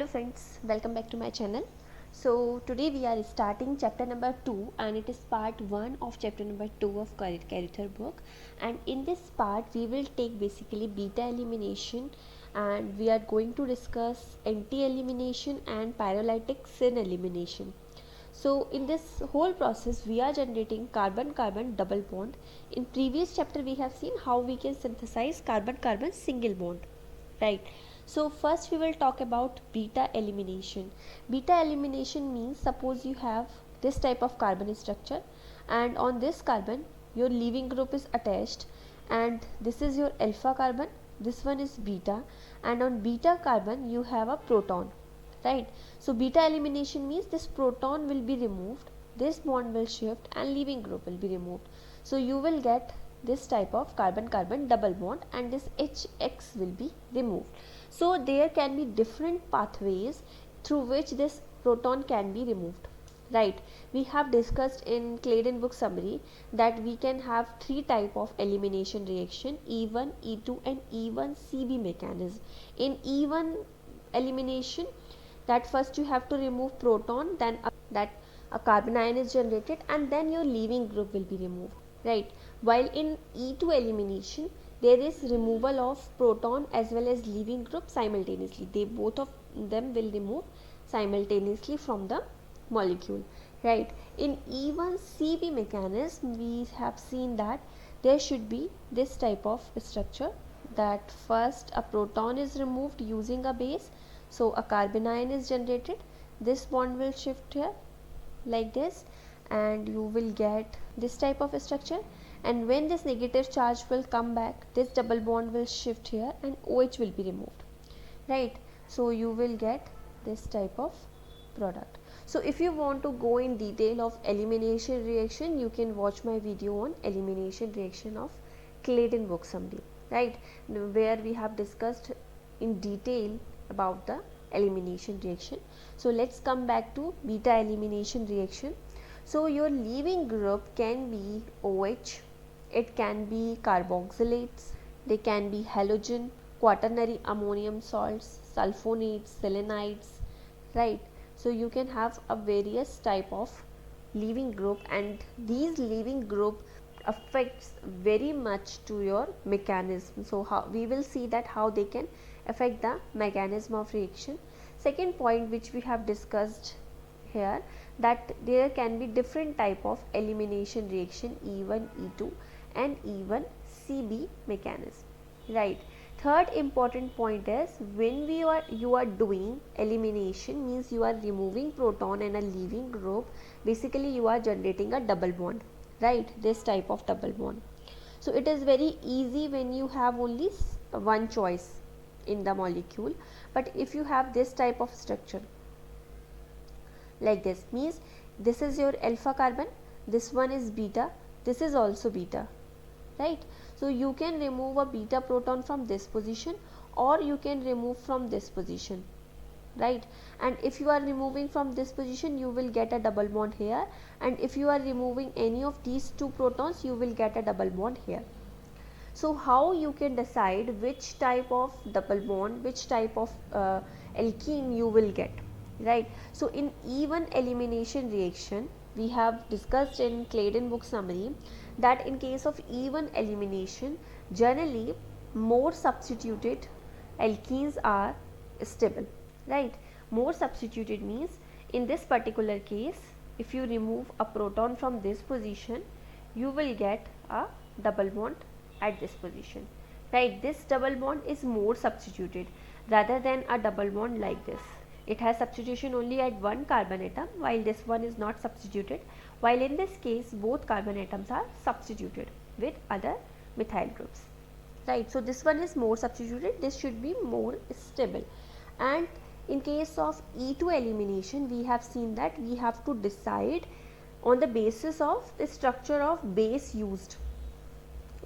Hello friends, welcome back to my channel. So today we are starting chapter number 2 and it is part 1 of chapter number 2 of Carruthers book, and in this part we will take basically beta elimination and we are going to discuss anti-elimination and pyrolytic syn elimination. So in this whole process we are generating carbon-carbon double bond. In previous chapter we have seen how we can synthesize carbon-carbon single bond, right? So first we will talk about beta elimination. Beta elimination means suppose you have this type of carbon structure and on this carbon your leaving group is attached and this is your alpha carbon, this one is beta, and on beta carbon you have a proton, right? So beta elimination means this proton will be removed, this bond will shift and leaving group will be removed. So you will get this type of carbon-carbon double bond and this HX will be removed. So there can be different pathways through which this proton can be removed, right? We have discussed in Claydon book summary that we can have three type of elimination reaction: E1, E2 and E1 CB mechanism. In E1 elimination, that first you have to remove proton, then a carbon ion is generated and then your leaving group will be removed, right? While in E2 elimination there is removal of proton as well as leaving group simultaneously. They both of them will remove simultaneously from the molecule, right? In E1 CB mechanism we have seen that there should be this type of structure, that first a proton is removed using a base, so a carbon ion is generated, this bond will shift here like this and you will get this type of structure, and when this negative charge will come back this double bond will shift here and OH will be removed, right? So you will get this type of product. So if you want to go in detail of elimination reaction, you can watch my video on elimination reaction of Claydon book summary, right, where we have discussed in detail about the elimination reaction. So let's come back to beta elimination reaction. So your leaving group can be OH, it can be carboxylates, they can be halogen, quaternary ammonium salts, sulfonates, selenides, right? So you can have a various type of leaving group and these leaving group affects very much to your mechanism. So how we will see that how they can affect the mechanism of reaction. Second point which we have discussed here, that there can be different type of elimination reaction, E1, E2 and E1 CB mechanism, right? Third important point is when you are doing elimination means you are removing proton and a leaving group, basically you are generating a double bond, right? This type of double bond. So it is very easy when you have only one choice in the molecule, but if you have this type of structure like this, means this is your alpha carbon, this one is beta, this is also beta, right? So you can remove a beta proton from this position or you can remove from this position, right? And if you are removing from this position you will get a double bond here, and if you are removing any of these two protons you will get a double bond here. So how you can decide which type of double bond, which type of alkene you will get, right? So in E1 elimination reaction we have discussed in Claydon book summary that in case of E1 elimination generally more substituted alkenes are stable, right? More substituted means in this particular case if you remove a proton from this position you will get a double bond at this position, right? This double bond is more substituted rather than a double bond like this. It has substitution only at one carbon atom while this one is not substituted, while in this case both carbon atoms are substituted with other methyl groups, right? So this one is more substituted, this should be more stable. And in case of E2 elimination we have seen that we have to decide on the basis of the structure of base used.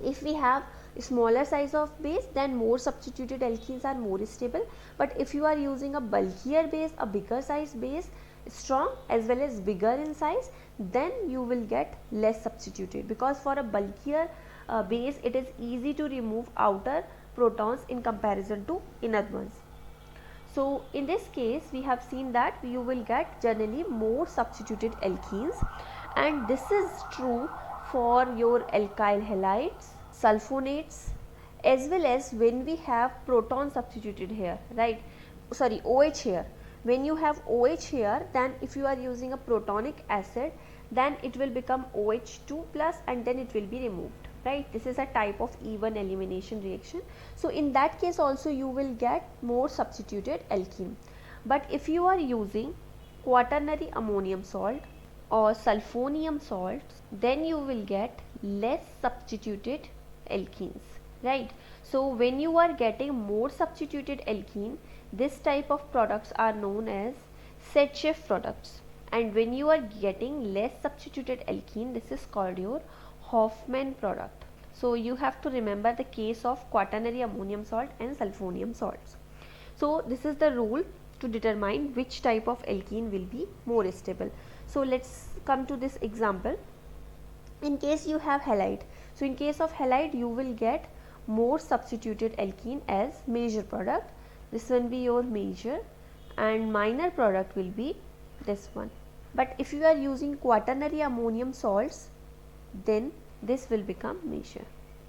If we have smaller size of base then more substituted alkenes are more stable, but if you are using a bulkier base, a bigger size base, strong as well as bigger in size, then you will get less substituted, because for a bulkier base it is easy to remove outer protons in comparison to inner ones. So in this case we have seen that you will get generally more substituted alkenes, and this is true for your alkyl halides, sulfonates, as well as when we have proton substituted here, right, sorry, OH here. When you have OH here, then if you are using a protonic acid, then it will become OH2 plus and then it will be removed, right. This is a type of even elimination reaction. So in that case also you will get more substituted alkene. But if you are using quaternary ammonium salt or sulfonium salts, then you will get less substituted alkenes, right. So when you are getting more substituted alkene, this type of products are known as Setchef products, and when you are getting less substituted alkene, this is called your Hoffman product. So you have to remember the case of quaternary ammonium salt and sulfonium salts. So this is the rule to determine which type of alkene will be more stable. So let's come to this example. In case you have halide, so in case of halide you will get more substituted alkene as major product. This will be your major and minor product will be this one. But if you are using quaternary ammonium salts, then this will become major,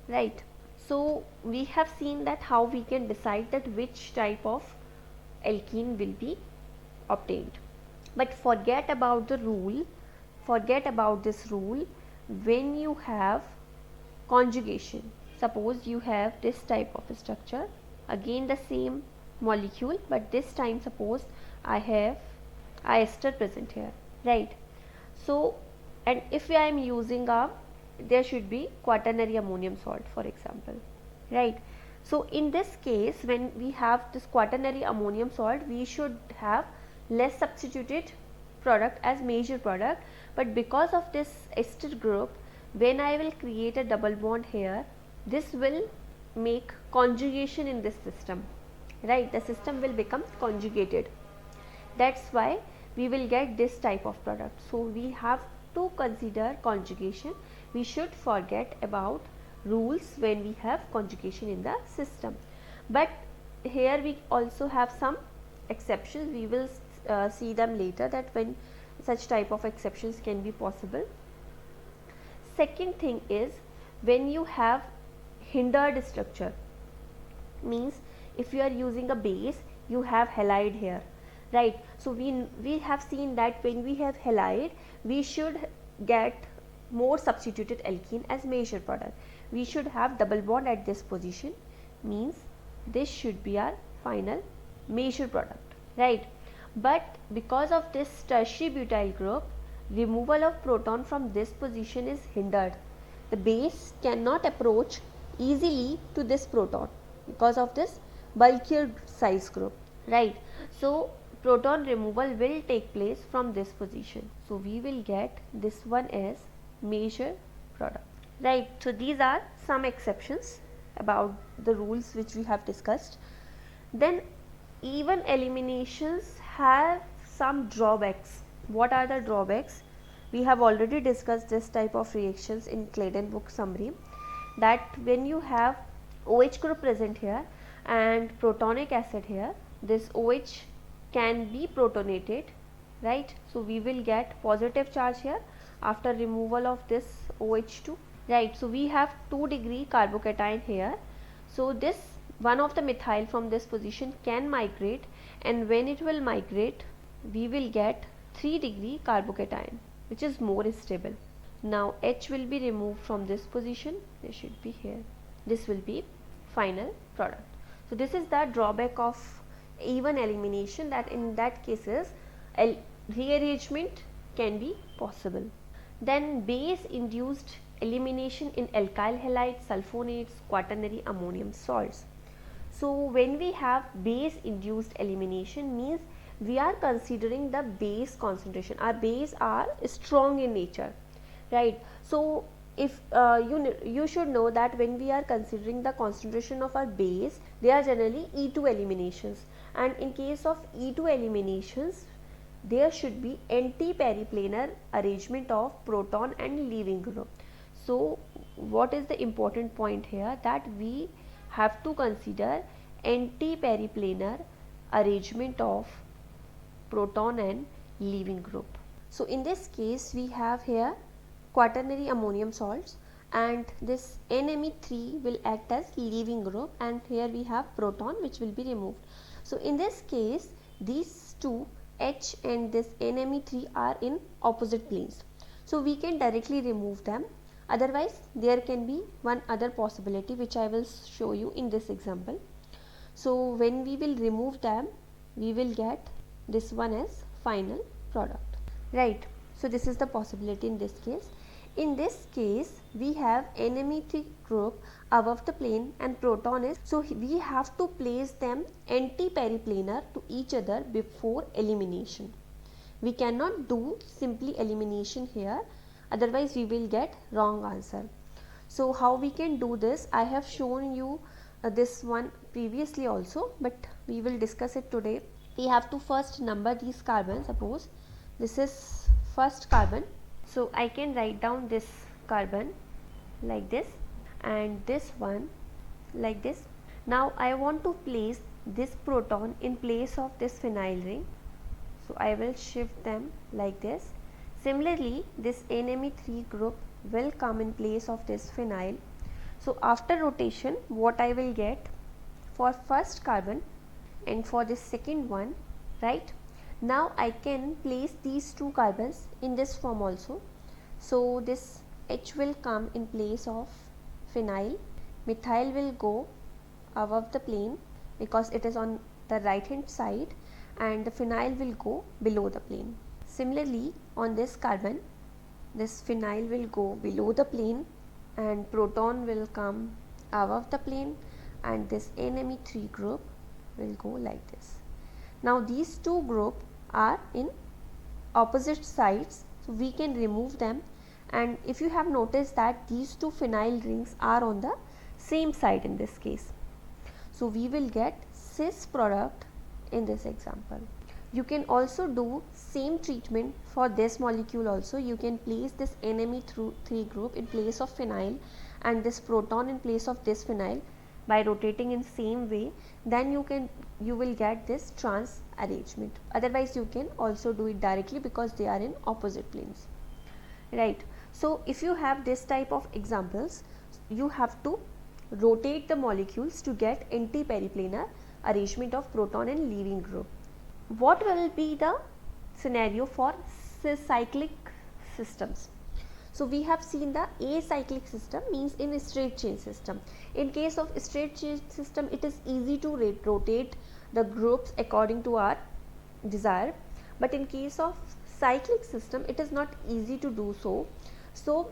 right. So we have seen that how we can decide that which type of alkene will be obtained. But forget about the rule, forget about this rule when you have conjugation. Suppose you have this type of structure, again the same molecule, but this time suppose I have ester present here, right. So and if I am using a, there should be quaternary ammonium salt for example, right. So in this case when we have this quaternary ammonium salt, we should have less substituted product as major product, but because of this ester group, when I will create a double bond here, this will make conjugation in this system, right. The system will become conjugated, that's why we will get this type of product. So we have to consider conjugation. We should forget about rules when we have conjugation in the system. But here we also have some exceptions. We will see them later, that when such type of exceptions can be possible. Second thing is when you have hindered structure, means if you are using a base, you have halide here, right. So we have seen that when we have halide, we should get more substituted alkene as major product. We should have double bond at this position, means this should be our final major product, right. But because of this tertiary butyl group, removal of proton from this position is hindered. The base cannot approach easily to this proton because of this bulkier size group, right. So proton removal will take place from this position. So we will get this one as major product, right. So these are some exceptions about the rules which we have discussed. Then even eliminations have some drawbacks. What are the drawbacks? We have already discussed this type of reactions in Claydon book summary, that when you have OH group present here and protonic acid here, this OH can be protonated, right. So we will get positive charge here after removal of this OH2, right. So we have 2 degree carbocation here. So this one of the methyl from this position can migrate, and when it will migrate, we will get 3 degree carbocation, which is more stable. Now H will be removed from this position, they should be here, this will be final product. So this is the drawback of even elimination, that in that cases rearrangement can be possible. Then base induced elimination in alkyl halides, sulfonates, quaternary ammonium salts. So when we have base induced elimination, means we are considering the base concentration. Our base are strong in nature, right. So if you should know that when we are considering the concentration of our base, they are generally E2 eliminations, and in case of E2 eliminations, there should be anti-periplanar arrangement of proton and leaving group. So what is the important point here, that we have to consider anti-periplanar arrangement of proton and leaving group. So in this case we have here quaternary ammonium salts, and this NMe3 will act as leaving group, and here we have proton which will be removed. So in this case these two H and this NMe3 are in opposite planes, so we can directly remove them. Otherwise there can be one other possibility which I will show you in this example. So when we will remove them, we will get this one as final product, right? So this is the possibility in this case. In this case we have NMe3 group above the plane and proton is, so we have to place them anti-periplanar to each other before elimination. We cannot do simply elimination here, otherwise we will get wrong answer. So how we can do this, I have shown you this one previously also, but we will discuss it today. We have to first number these carbons. Suppose this is first carbon, so I can write down this carbon like this and this one like this. Now I want to place this proton in place of this phenyl ring, so I will shift them like this. Similarly this NMe3 group will come in place of this phenyl. So after rotation what I will get for first carbon and for this second one, right? Now I can place these two carbons in this form also. So this H will come in place of phenyl, methyl will go above the plane because it is on the right hand side, and the phenyl will go below the plane. Similarly on this carbon, this phenyl will go below the plane and proton will come above the plane, and this NMe3 group will go like this. Now these two groups are in opposite sides, so we can remove them, and if you have noticed that these two phenyl rings are on the same side in this case, so we will get cis product in this example. You can also do same treatment for this molecule also. You can place this NMe3 group in place of phenyl and this proton in place of this phenyl by rotating in same way, then you will get this trans arrangement. Otherwise you can also do it directly because they are in opposite planes, right? So if you have this type of examples, you have to rotate the molecules to get anti-periplanar arrangement of proton and leaving group. What will be the scenario for cyclic systems? So we have seen the acyclic system means in a straight chain system. In case of straight chain system, it is easy to rotate the groups according to our desire, but in case of cyclic system it is not easy to do so. So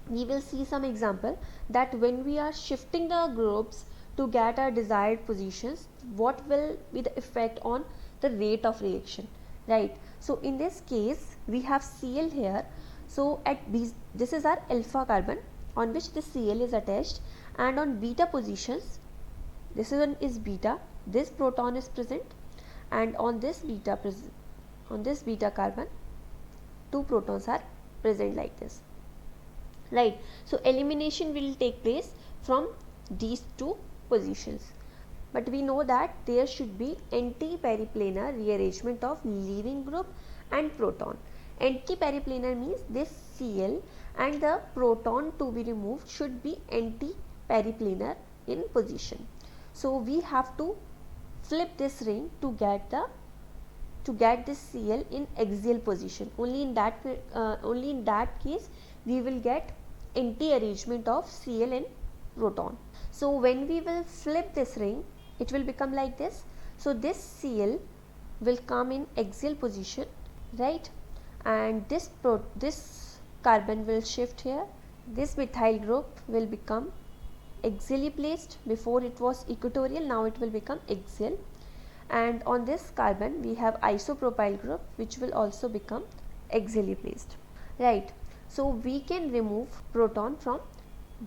we will see some example that when we are shifting the groups to get our desired positions, what will be the effect on the rate of reaction, right? So in this case we have Cl here. So at B, this is our alpha carbon on which the Cl is attached, and on beta positions, this is beta, this proton is present, and on this beta carbon two protons are present like this, right? So elimination will take place from these two positions, but we know that there should be anti-periplanar rearrangement of leaving group and proton. Anti-periplanar means this Cl and the proton to be removed should be anti-periplanar in position. So we have to flip this ring to get this Cl in axial position. Only in that case we will get anti-arrangement of Cl and proton. So when we will flip this ring, it will become like this. So this Cl will come in axial position, right? And this carbon will shift here. This methyl group will become axially placed. Before it was equatorial, now it will become axial. And on this carbon we have isopropyl group which will also become axially placed, right? So we can remove proton from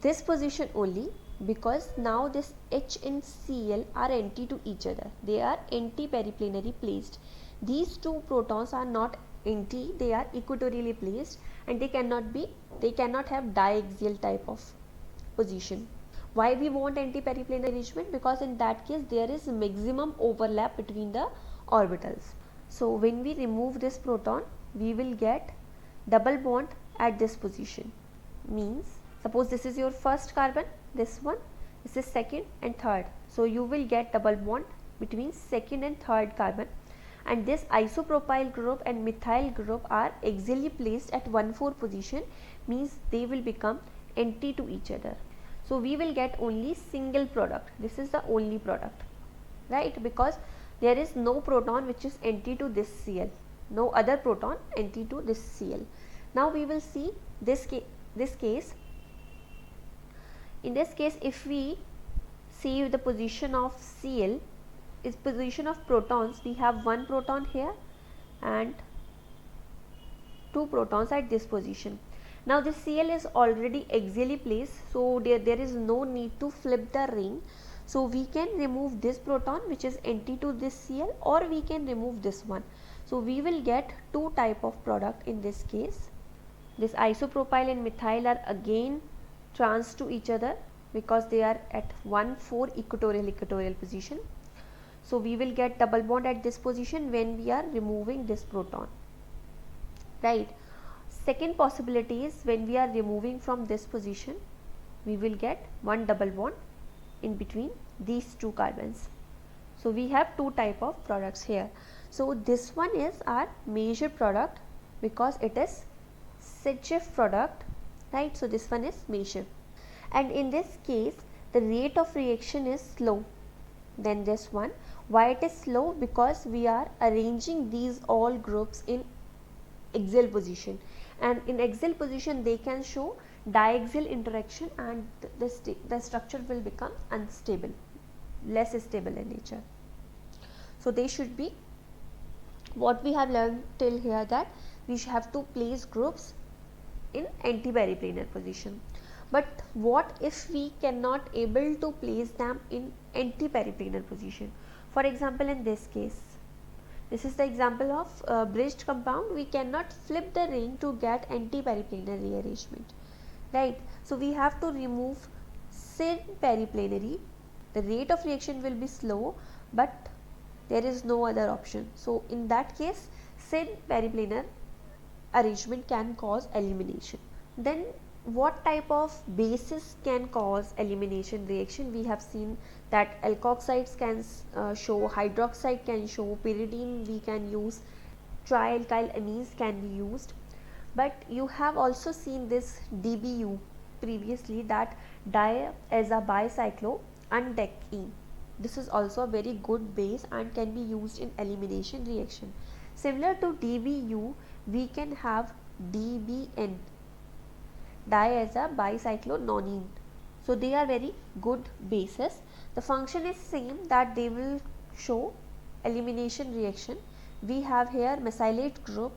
this position only, because now this H and Cl are anti to each other. They are anti-periplanary placed. These two protons are not anti, they are equatorially placed, and they cannot have diaxial type of position. Why we want anti-periplanar arrangement? Because in that case there is maximum overlap between the orbitals. So when we remove this proton, we will get double bond at this position. Means suppose this is your first carbon, this one, this is second and third. So you will get double bond between second and third carbon, and this isopropyl group and methyl group are axially placed at 1,4 position, means they will become anti to each other. So we will get only single product. This is the only product, right? Because there is no proton which is anti to this Cl, no other proton anti to this Cl. Now we will see this case. In this case, if we see the position of Cl, is position of protons, we have one proton here and two protons at this position. Now this Cl is already axially placed, so there is no need to flip the ring. So we can remove this proton which is anti to this Cl, or we can remove this one. So we will get two type of product in this case. This isopropyl and methyl are again trans to each other because they are at 1,4 equatorial position. So we will get double bond at this position when we are removing this proton, right? Second possibility is when we are removing from this position, we will get one double bond in between these two carbons. So we have two type of products here. So this one is our major product because it is Schiff product, right? So this one is major, and in this case the rate of reaction is slow than this one. Why it is slow? Because we are arranging these all groups in axial position, and in axial position they can show diaxial interaction, and the structure will become unstable, less stable in nature. So they should be, what we have learned till here, that we have to place groups in anti-periplanar position. But what if we cannot able to place them in anti-periplanar position? For example, in this case, this is the example of bridged compound. We cannot flip the ring to get anti-periplanar rearrangement, right? So we have to remove syn periplanary. The rate of reaction will be slow, but there is no other option. So in that case, syn periplanar arrangement can cause elimination. Then what type of bases can cause elimination reaction? We have seen that alkoxides can show, hydroxide can show, pyridine we can use, trialkyl amines can be used. But you have also seen this DBU previously, that diazabicycloundecene. This is also a very good base and can be used in elimination reaction. Similar to DBU, we can have DBN, diazabicyclononene. So they are very good bases. The function is same, that they will show elimination reaction. We have here mesylate group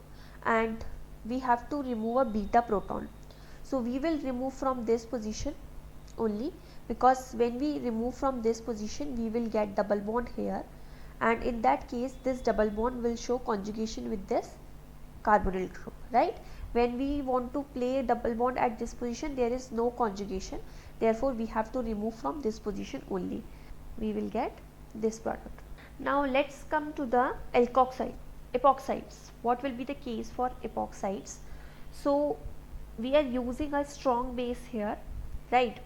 and we have to remove a beta proton. So we will remove from this position only, because when we remove from this position we will get double bond here, and in that case this double bond will show conjugation with this carbonyl group, right? When we want to play double bond at this position, there is no conjugation, therefore we have to remove from this position only. We will get this product. Now let's come to the epoxides. What will be the case for epoxides? So we are using a strong base here, right?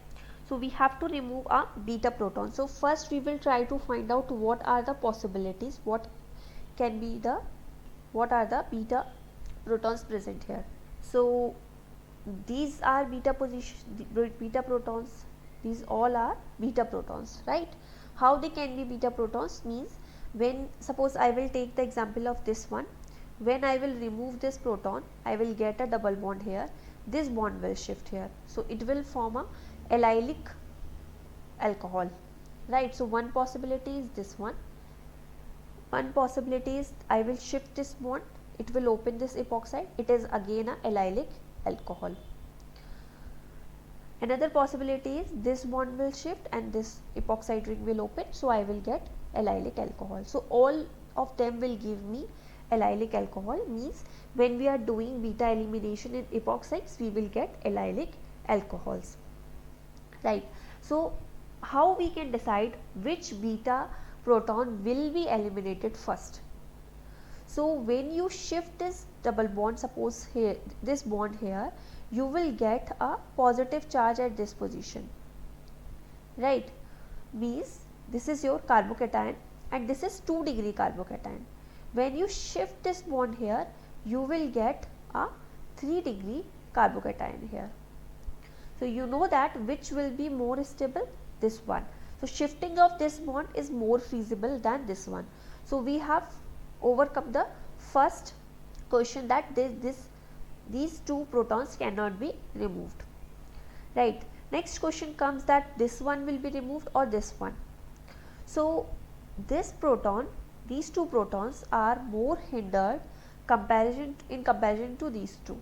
So we have to remove a beta proton. So first we will try to find out what are the possibilities, what are the beta protons present here. So these are beta protons, these all are beta protons, right? How they can be beta protons means, when suppose I will take the example of this one, when I will remove this proton, I will get a double bond here, this bond will shift here, so it will form a allylic alcohol, right? So one possibility is this one. One possibility is I will shift this bond, it will open this epoxide, it is again a allylic alcohol. Another possibility is this bond will shift and this epoxide ring will open, so I will get allylic alcohol. So all of them will give me allylic alcohol, means when we are doing beta elimination in epoxides, we will get allylic alcohols, right? So how we can decide which beta proton will be eliminated first? So when you shift this double bond, suppose here this bond here, you will get a positive charge at this position, right? Means this is your carbocation and this is 2 degree carbocation. When you shift this bond here, you will get a 3 degree carbocation here. So you know that which will be more stable? This one. So shifting of this bond is more feasible than this one. So we have overcome the first question, that these two protons cannot be removed, right? Next question comes that this one will be removed or this one. So this proton, these two protons are more hindered in comparison to these two,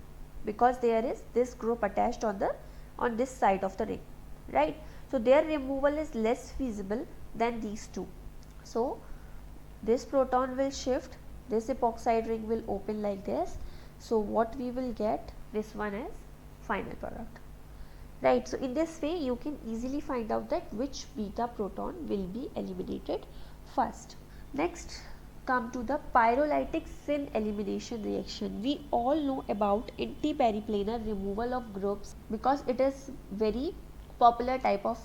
because there is this group attached on this side of the ring, right? So their removal is less feasible than these two. So this proton will shift, this epoxide ring will open like this. So what we will get, this one as final product, right? So in this way you can easily find out that which beta proton will be eliminated first. Next come to the pyrolytic syn elimination reaction. We all know about anti-periplanar removal of groups because it is very popular type of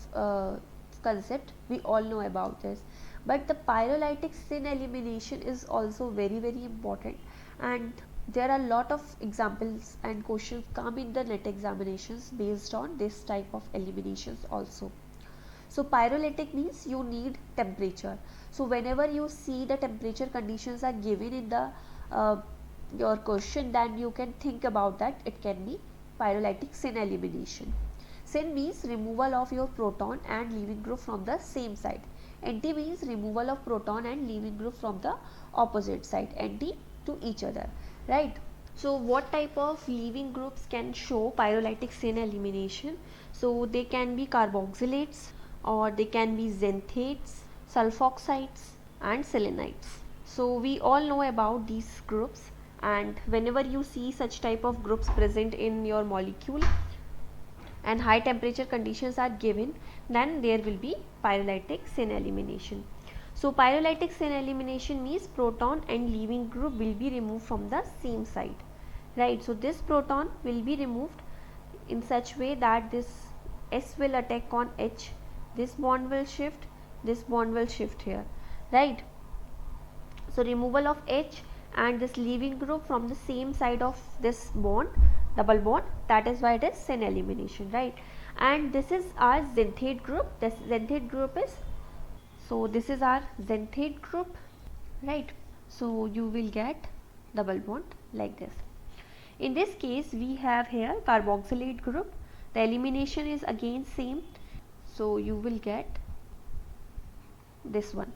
concept. We all know about this, but the pyrolytic syn elimination is also very important, and there are a lot of examples and questions come in the NET examinations based on this type of eliminations also. So pyrolytic means you need temperature. So whenever you see the temperature conditions are given in the your question, then you can think about that it can be pyrolytic syn elimination. Syn means removal of your proton and leaving group from the same side. Anti means removal of proton and leaving group from the opposite side, anti to each other, right? So what type of leaving groups can show pyrolytic syn elimination? So they can be carboxylates, or they can be xanthates, sulfoxides and selenites. So we all know about these groups, and whenever you see such type of groups present in your molecule and high temperature conditions are given, then there will be pyrolytic syn elimination. So pyrolytic syn elimination means proton and leaving group will be removed from the same side, right? So this proton will be removed in such way that this S will attack on H, this bond will shift, this bond will shift here, right? So removal of H and this leaving group from the same side of this bond, double bond, that is why it is syn elimination, right? And this is our xanthate group. This xanthate group is, so this is our xanthate group, right? So you will get double bond like this. In this case we have here carboxylate group. The elimination is again same, so you will get this one.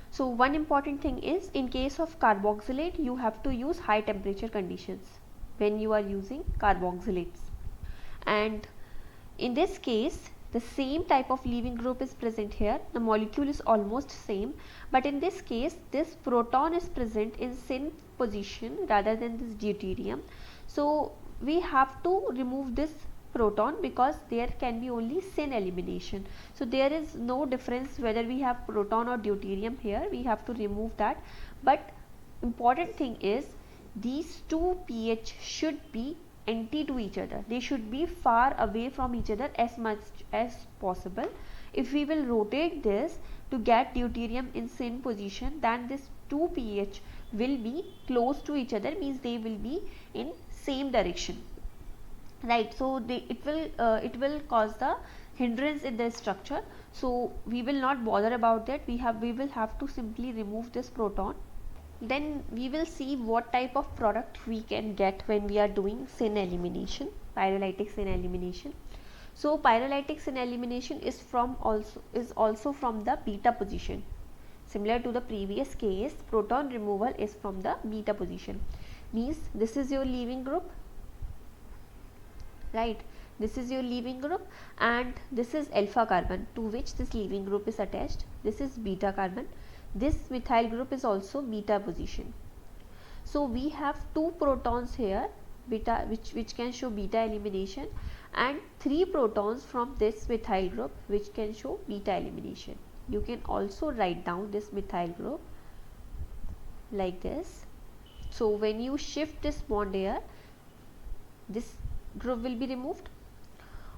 So one important thing is, in case of carboxylate you have to use high temperature conditions when you are using carboxylates, and in this case the same type of leaving group is present here. The molecule is almost same, but in this case this proton is present in syn position rather than this deuterium. So we have to remove this proton because there can be only syn elimination. So there is no difference whether we have proton or deuterium here, we have to remove that. But important thing is, these two pH should be anti to each other, they should be far away from each other as much as possible. If we will rotate this to get deuterium in syn position, then this 2 pH will be close to each other, means they will be in same direction, right? So it will cause the hindrance in the structure. So we will not bother about that, we will have to simply remove this proton. Then we will see what type of product we can get when we are doing syn elimination, pyrolytic syn elimination. So pyrolytic syn elimination is also from the beta position. Similar to the previous case, proton removal is from the beta position. Means this is your leaving group, right? This is your leaving group, and this is alpha carbon to which this leaving group is attached. This is beta carbon. This methyl group is also beta position. So we have two protons here, beta, which can show beta elimination, and 3 protons from this methyl group, which can show beta elimination. You can also write down this methyl group like this. So when you shift this bond here, this group will be removed,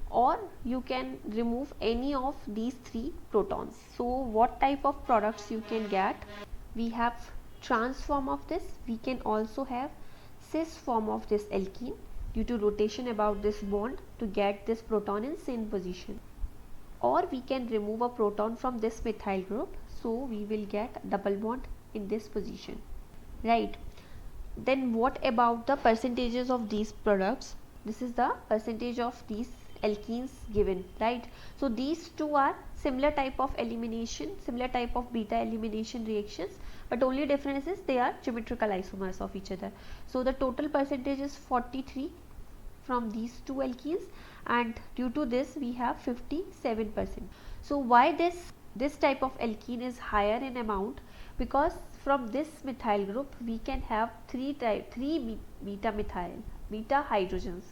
or you can remove any of these 3 protons. So what type of products you can get? We have trans form of this. We can also have cis form of this alkene due to rotation about this bond to get this proton in syn position. Or we can remove a proton from this methyl group, so we will get double bond in this position, right? Then what about the percentages of these products? This is the percentage of these alkenes given, right? So these two are similar type of elimination, similar type of beta elimination reactions, but only difference is they are geometrical isomers of each other. So the total percentage is 43 from these two alkenes, and due to this we have 57%. So why this type of alkene is higher in amount? Because from this methyl group we can have 3 beta hydrogens,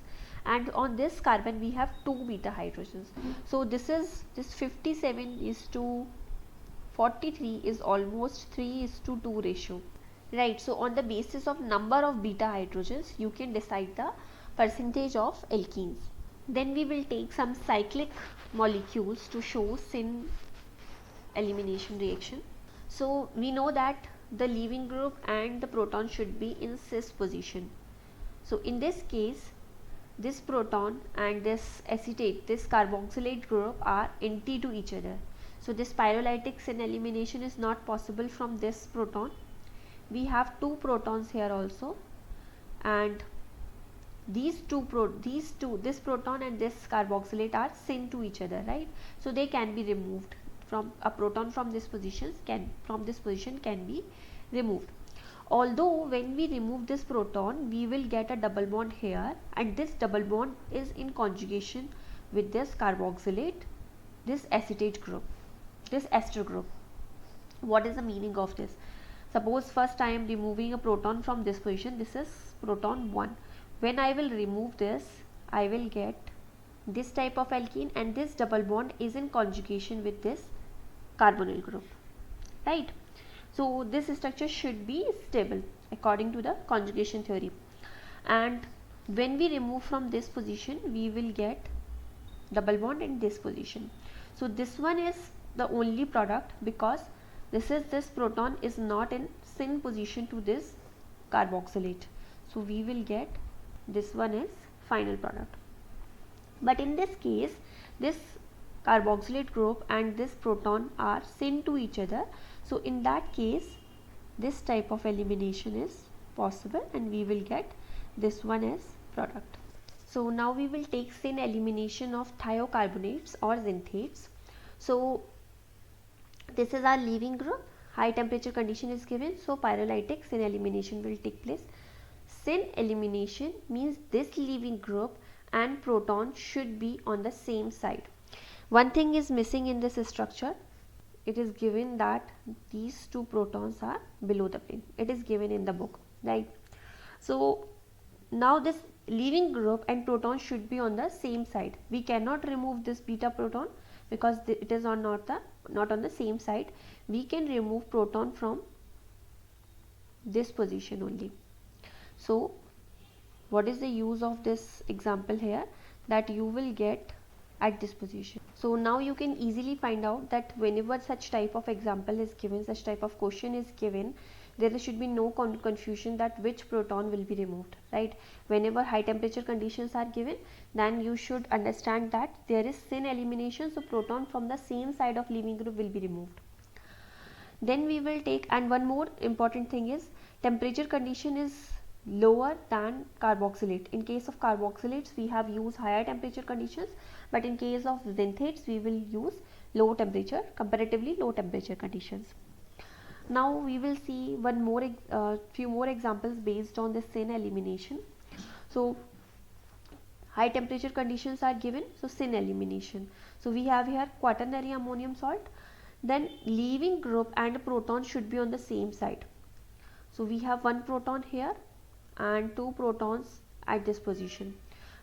and on this carbon we have 2 beta hydrogens. So this 57 is to 43 is almost 3:2 ratio, right? So on the basis of number of beta hydrogens you can decide the percentage of alkenes. Then we will take some cyclic molecules to show syn elimination reaction. So we know that the leaving group and the proton should be in cis position. So in this case, this proton and this acetate, this carboxylate group are anti to each other. So this pyrolytic syn elimination is not possible from this proton. We have 2 protons here also, and this proton and this carboxylate are syn to each other, right? So they can be removed. From a proton from this position can be removed. Although when we remove this proton we will get a double bond here, and this double bond is in conjugation with this carboxylate, this acetate group, this ester group. What is the meaning of this? Suppose first I am removing a proton from this position. This is proton 1. When I will remove this, I will get this type of alkene, and this double bond is in conjugation with this carbonyl group, right? So this structure should be stable according to the conjugation theory. And when we remove from this position we will get double bond in this position. So this one is the only product, because this proton is not in syn position to this carboxylate. So we will get this one is final product. But in this case, this carboxylate group and this proton are syn to each other. So in that case, this type of elimination is possible, and we will get this one as product. So now we will take syn elimination of thiocarbonates or xanthates. So this is our leaving group. High temperature condition is given, so pyrolytic syn elimination will take place. Syn elimination means this leaving group and proton should be on the same side. One thing is missing in this structure. It is given that these 2 protons are below the plane. It is given in the book, right? So now this leaving group and proton should be on the same side. We cannot remove this beta proton because it is not on the same side. We can remove proton from this position only. So what is the use of this example here? That you will get at this position. So now you can easily find out that whenever such type of example is given, such type of question is given, there should be no confusion that which proton will be removed, right? Whenever high temperature conditions are given, then you should understand that there is syn elimination, so proton from the same side of leaving group will be removed. Then we will take, and one more important thing is temperature condition is lower than carboxylate. In case of carboxylates we have used higher temperature conditions, but in case of xanthates we will use low temperature, comparatively low temperature conditions. Now we will see few more examples based on the syn elimination. So high temperature conditions are given, so syn elimination. So we have here quaternary ammonium salt, then leaving group and proton should be on the same side. So we have 1 proton here and 2 protons at this position.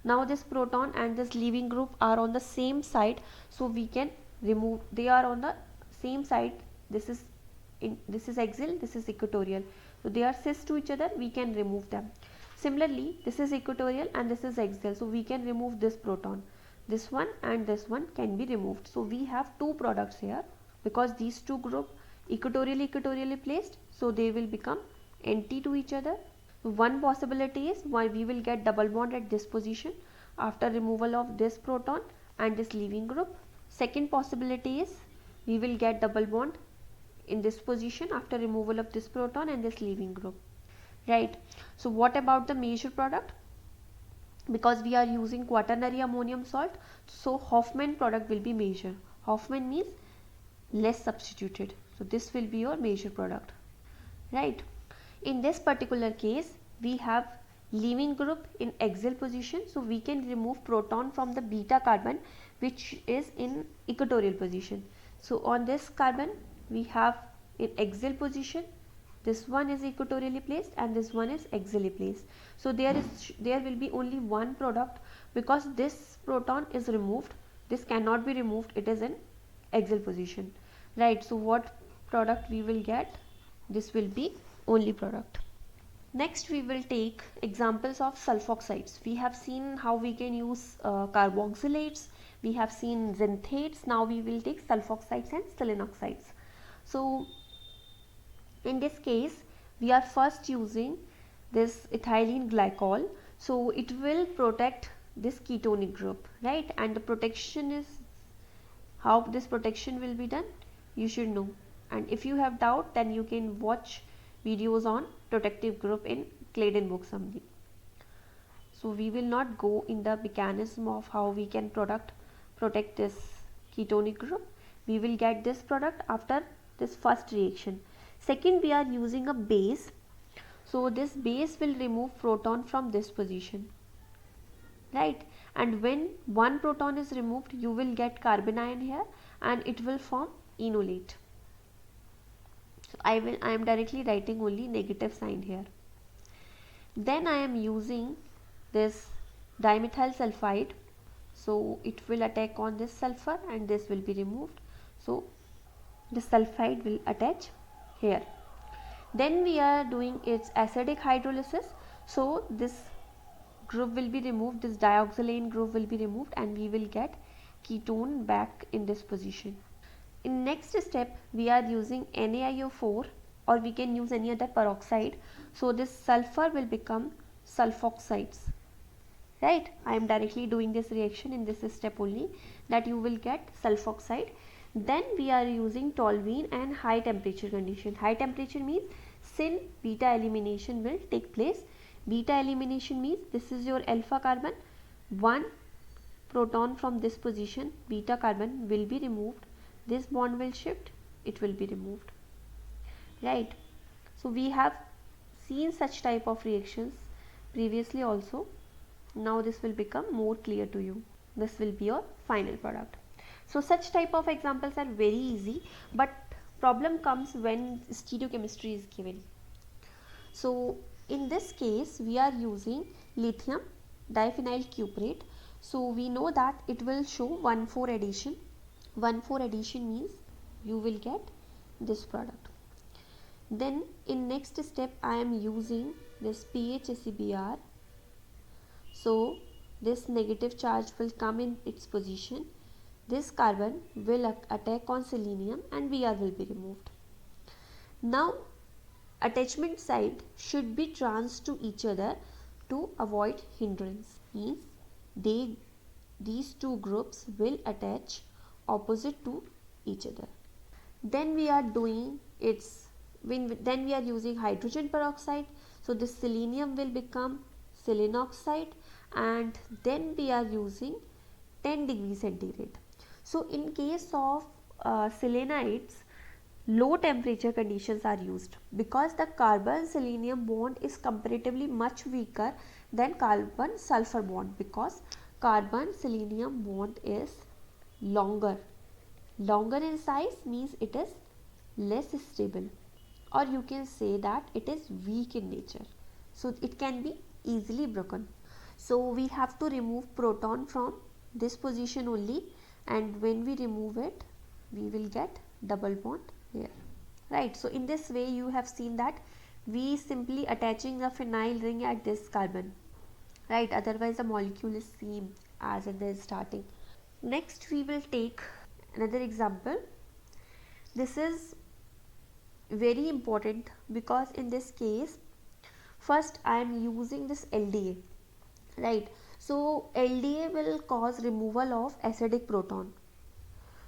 Now this proton and this leaving group are on the same side, so we can remove, they are on the same side. This is axial, this is equatorial, so they are cis to each other, we can remove them. Similarly, this is equatorial and this is axial, so we can remove this proton. This one and this one can be removed. So we have two products here, because these two group equatorially placed, so they will become anti to each other. One possibility is why we will get double bond at this position after removal of this proton and this leaving group. Second possibility is we will get double bond in this position after removal of this proton and this leaving group, right? So what about the major product? Because we are using quaternary ammonium salt, so Hofmann product will be major. Hofmann means less substituted, so this will be your major product, right? In this particular case, we have leaving group in axial position, so we can remove proton from the beta carbon which is in equatorial position. So on this carbon we have in axial position, this one is equatorially placed and this one is axially placed. So there will be only one product, because this proton is removed, this cannot be removed, it is in axial position, right? So what product we will get? This will be only product. Next we will take examples of sulfoxides. We have seen how we can use carboxylates, we have seen xanthates, now we will take sulfoxides and selenoxides. So in this case we are first using this ethylene glycol, so it will protect this ketonic group, right? And the protection is, how this protection will be done, you should know. And if you have doubt, then you can watch videos on protective group in Claydon books only. So we will not go in the mechanism of how we can protect this ketonic group. We will get this product after this first reaction. Second, we are using a base, so this base will remove proton from this position, right? And when one proton is removed, you will get carbon ion here and it will form enolate. So I am directly writing only negative sign here. Then I am using this dimethyl sulfide, so it will attack on this sulfur and this will be removed, so the sulfide will attach here. Then we are doing its acidic hydrolysis, so this group will be removed, this dioxylane group will be removed and we will get ketone back in this position. In next step we are using NaIO4, or we can use any other peroxide, so this sulfur will become sulfoxides, right? I am directly doing this reaction in this step only, that you will get sulfoxide. Then we are using toluene and high temperature condition. High temperature means syn beta elimination will take place. Beta elimination means this is your alpha carbon, one proton from this position, beta carbon will be removed, this bond will shift, it will be removed, right? So we have seen such type of reactions previously also. Now this will become more clear to you. This will be your final product. So such type of examples are very easy, but problem comes when stereochemistry is given. So in this case we are using lithium diphenyl cuprate, so we know that it will show 1,4 addition. 1,4 addition means you will get this product. Then in next step I am using this PHACBr, so this negative charge will come in its position, this carbon will attack on selenium and Br will be removed. Now attachment side should be trans to each other to avoid hindrance, means these two groups will attach opposite to each other. Then we are doing then we are using hydrogen peroxide, so this selenium will become selenoxide, and then we are using 10 degrees centigrade. So in case of selenides, low temperature conditions are used, because the carbon selenium bond is comparatively much weaker than carbon sulfur bond, because carbon selenium bond is longer in size, means it is less stable, or you can say that it is weak in nature, so it can be easily broken. So we have to remove proton from this position only, and when we remove it we will get double bond here, right? So in this way you have seen that we simply attaching the phenyl ring at this carbon, right? Otherwise the molecule is same as in the starting. Next we will take another example. This is very important because in this case first I am using this LDA, right? So LDA will cause removal of acidic proton.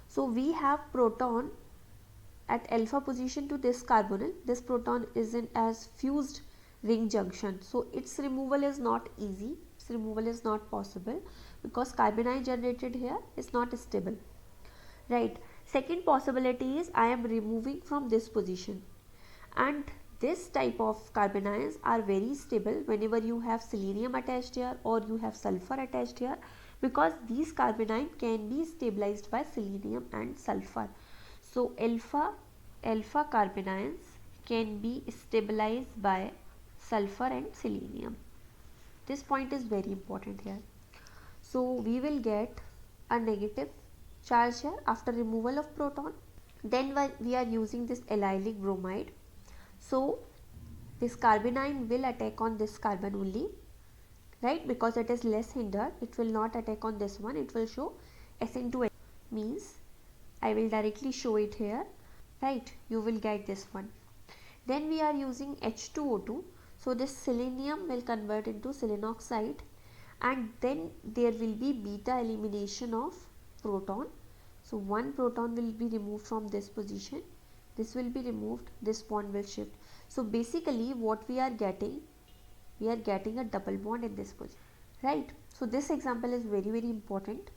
So we have proton at alpha position to this carbonyl. This proton is in as fused ring junction, so its removal is not easy, its removal is not possible because carbanion generated here is not stable, right? Second possibility is I am removing from this position, and this type of carbanions are very stable whenever you have selenium attached here or you have sulfur attached here, because these carbanion can be stabilized by selenium and sulfur. So alpha carbanions can be stabilized by sulfur and selenium. This point is very important here. So we will get a negative charge here after removal of proton. Then we are using this allylic bromide. So this carbanion will attack on this carbon only, right? Because it is less hindered, it will not attack on this one, it will show SN2, means I will directly show it here, right? You will get this one. Then we are using H2O2. So this selenium will convert into selenoxide, and then there will be beta elimination of proton. So one proton will be removed from this position, this will be removed, this bond will shift. So basically what we are getting a double bond in this position, right? So this example is very important.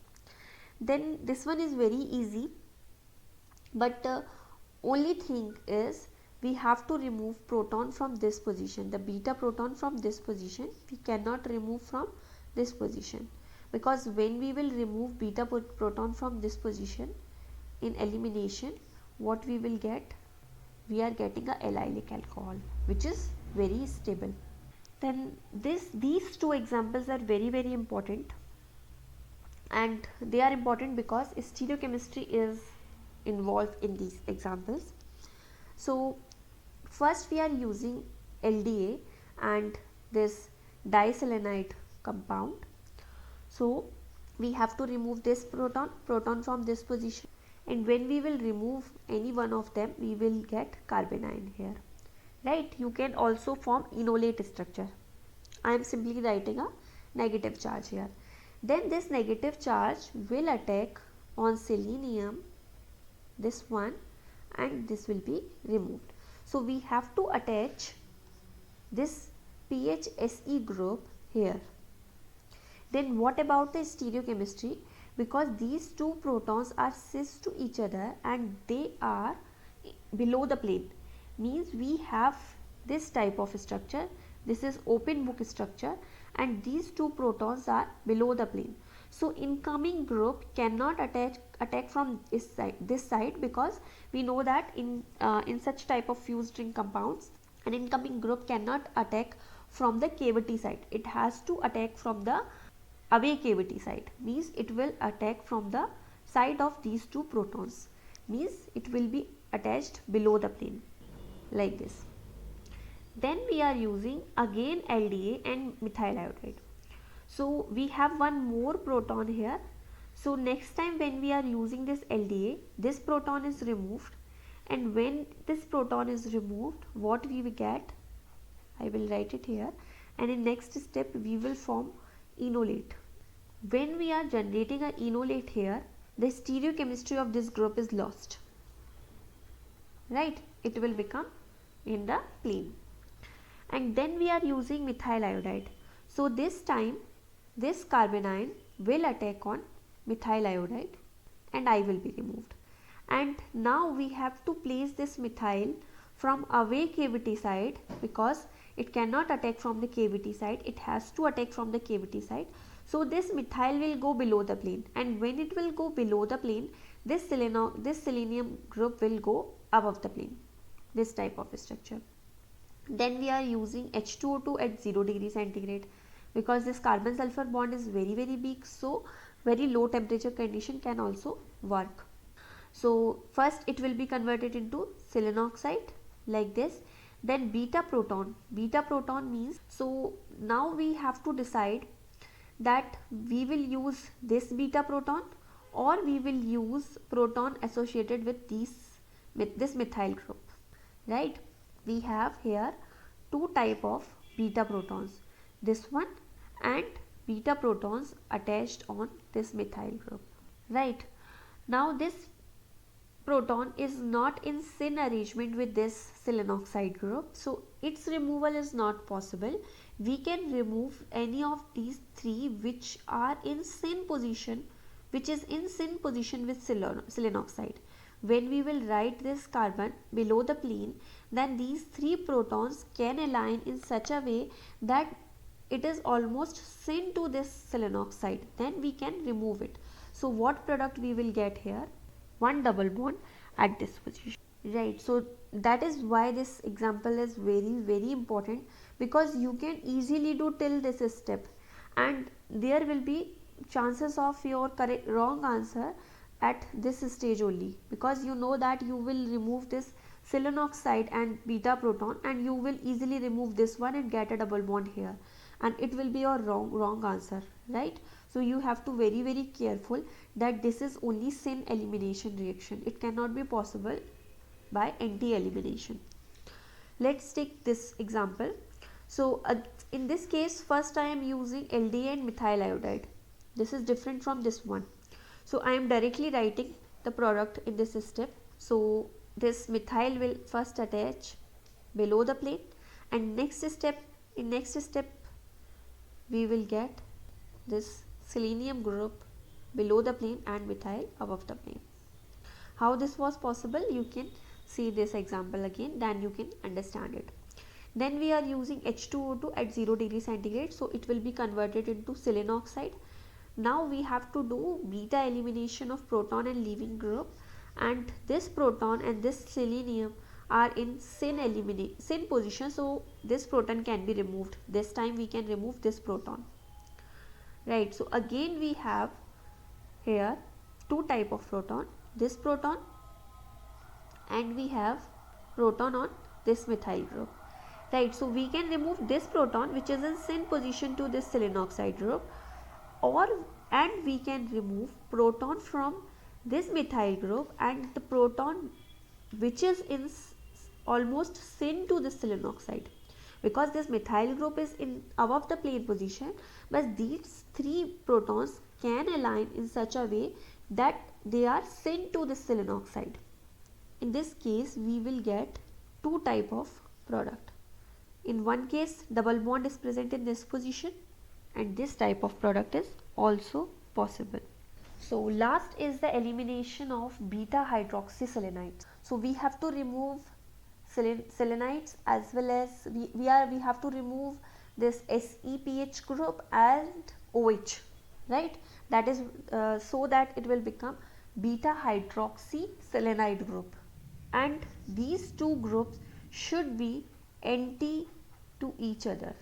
Then this one is very easy, but only thing is we have to remove proton from this position, the beta proton from this position we cannot remove from this position, because when we will remove beta proton from this position in elimination, what we will get, we are getting a allylic alcohol which is very stable. Then these two examples are very important, and they are important because stereochemistry is involved in these examples. So first we are using LDA and this diselenite compound. So we have to remove this proton from this position, and when we will remove any one of them we will get carbanion here, right? You can also form enolate structure. I am simply writing a negative charge here. Then this negative charge will attack on selenium, this one, and this will be removed. So we have to attach this PHSE group here. Then what about the stereochemistry? Because these two protons are cis to each other and they are below the plane, means we have this type of structure, this is open book structure, and these two protons are below the plane. So incoming group cannot attack from this side, because we know that in such type of fused ring compounds an incoming group cannot attack from the cavity side, it has to attack from the away cavity side, means it will attack from the side of these two protons, means it will be attached below the plane like this. Then we are using again LDA and methyl iodide. So we have one more proton here. So next time when we are using this LDA, this proton is removed, and when this proton is removed, what we will get, I will write it here, and in next step we will form enolate. When we are generating an enolate here, the stereochemistry of this group is lost, right? It will become in the plane. And then we are using methyl iodide. So this time this carbanion will attack on methyl iodide and I will be removed. And now we have to place this methyl from away cavity side, because it cannot attack from the cavity side, it has to attack from the cavity side. So this methyl will go below the plane, and when it will go below the plane, this selenium group will go above the plane, this type of structure. Then we are using H2O2 at 0 degree centigrade. because this carbon sulfur bond is very big, so very low temperature condition can also work. So first it will be converted into selenoxide like this, then beta proton. Beta proton means, so now we have to decide that we will use this beta proton or we will use proton associated with this methyl group, right? We have here two type of beta protons, this one and beta protons attached on this methyl group, right? Now this proton is not in syn arrangement with this selenoxide group, so its removal is not possible. We can remove any of these three which are in syn position, which is in syn position with selenoxide. When we will write this carbon below the plane, then these three protons can align in such a way that it is almost syn to this selenoxide, then we can remove it. So what product we will get here? One double bond at this position, right? So that is why this example is very important, because you can easily do till this step and there will be chances of your wrong answer at this stage only, because you know that you will remove this selenoxide and beta proton and you will easily remove this one and get a double bond here, and it will be your wrong answer, right? So you have to very careful that this is only syn elimination reaction, it cannot be possible by anti elimination. Let's take this example. So in this case first I am using LDA and methyl iodide. This is different from this one, so I am directly writing the product in this step. So this methyl will first attach below the plane, and next step we will get this selenium group below the plane and methyl above the plane. How this was possible, you can see this example again, then you can understand it. Then we are using H2O2 at 0 degree centigrade, so it will be converted into selenoxide. Now we have to do beta elimination of proton and leaving group, and this proton and this selenium are in syn position, so this proton can be removed. This time we can remove this proton, right? So again we have here two type of proton, this proton and we have proton on this methyl group, right? So we can remove this proton which is in syn position to this selenoxide group, and we can remove proton from this methyl group and the proton which is in almost syn to this selenoxide, because this methyl group is in above the plane position, but these three protons can align in such a way that they are syn to this selenoxide. In this case we will get two type of product. In one case double bond is present in this position, and this type of product is also possible. So last is the elimination of beta hydroxyselenides. So we have to remove selenides as well as we have to remove this SEPH group and OH, right? That is so that it will become beta hydroxyselenide group, and these two groups should be anti to each other.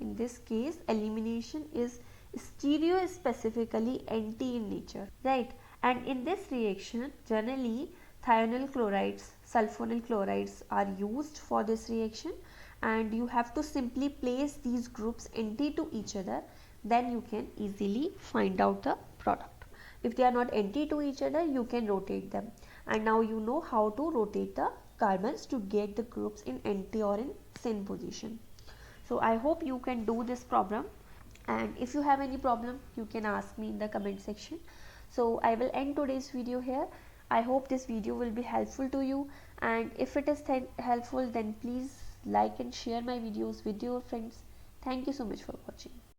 In this case elimination is stereo specifically anti in nature, right? And in this reaction generally thionyl chlorides, sulfonyl chlorides are used for this reaction, and you have to simply place these groups anti to each other, then you can easily find out the product. If they are not anti to each other, you can rotate them, and now you know how to rotate the carbons to get the groups in anti or in syn position. So I hope you can do this problem, and if you have any problem you can ask me in the comment section. So I will end today's video here. I hope this video will be helpful to you, and if it is helpful then please like and share my videos with your friends. Thank you so much for watching.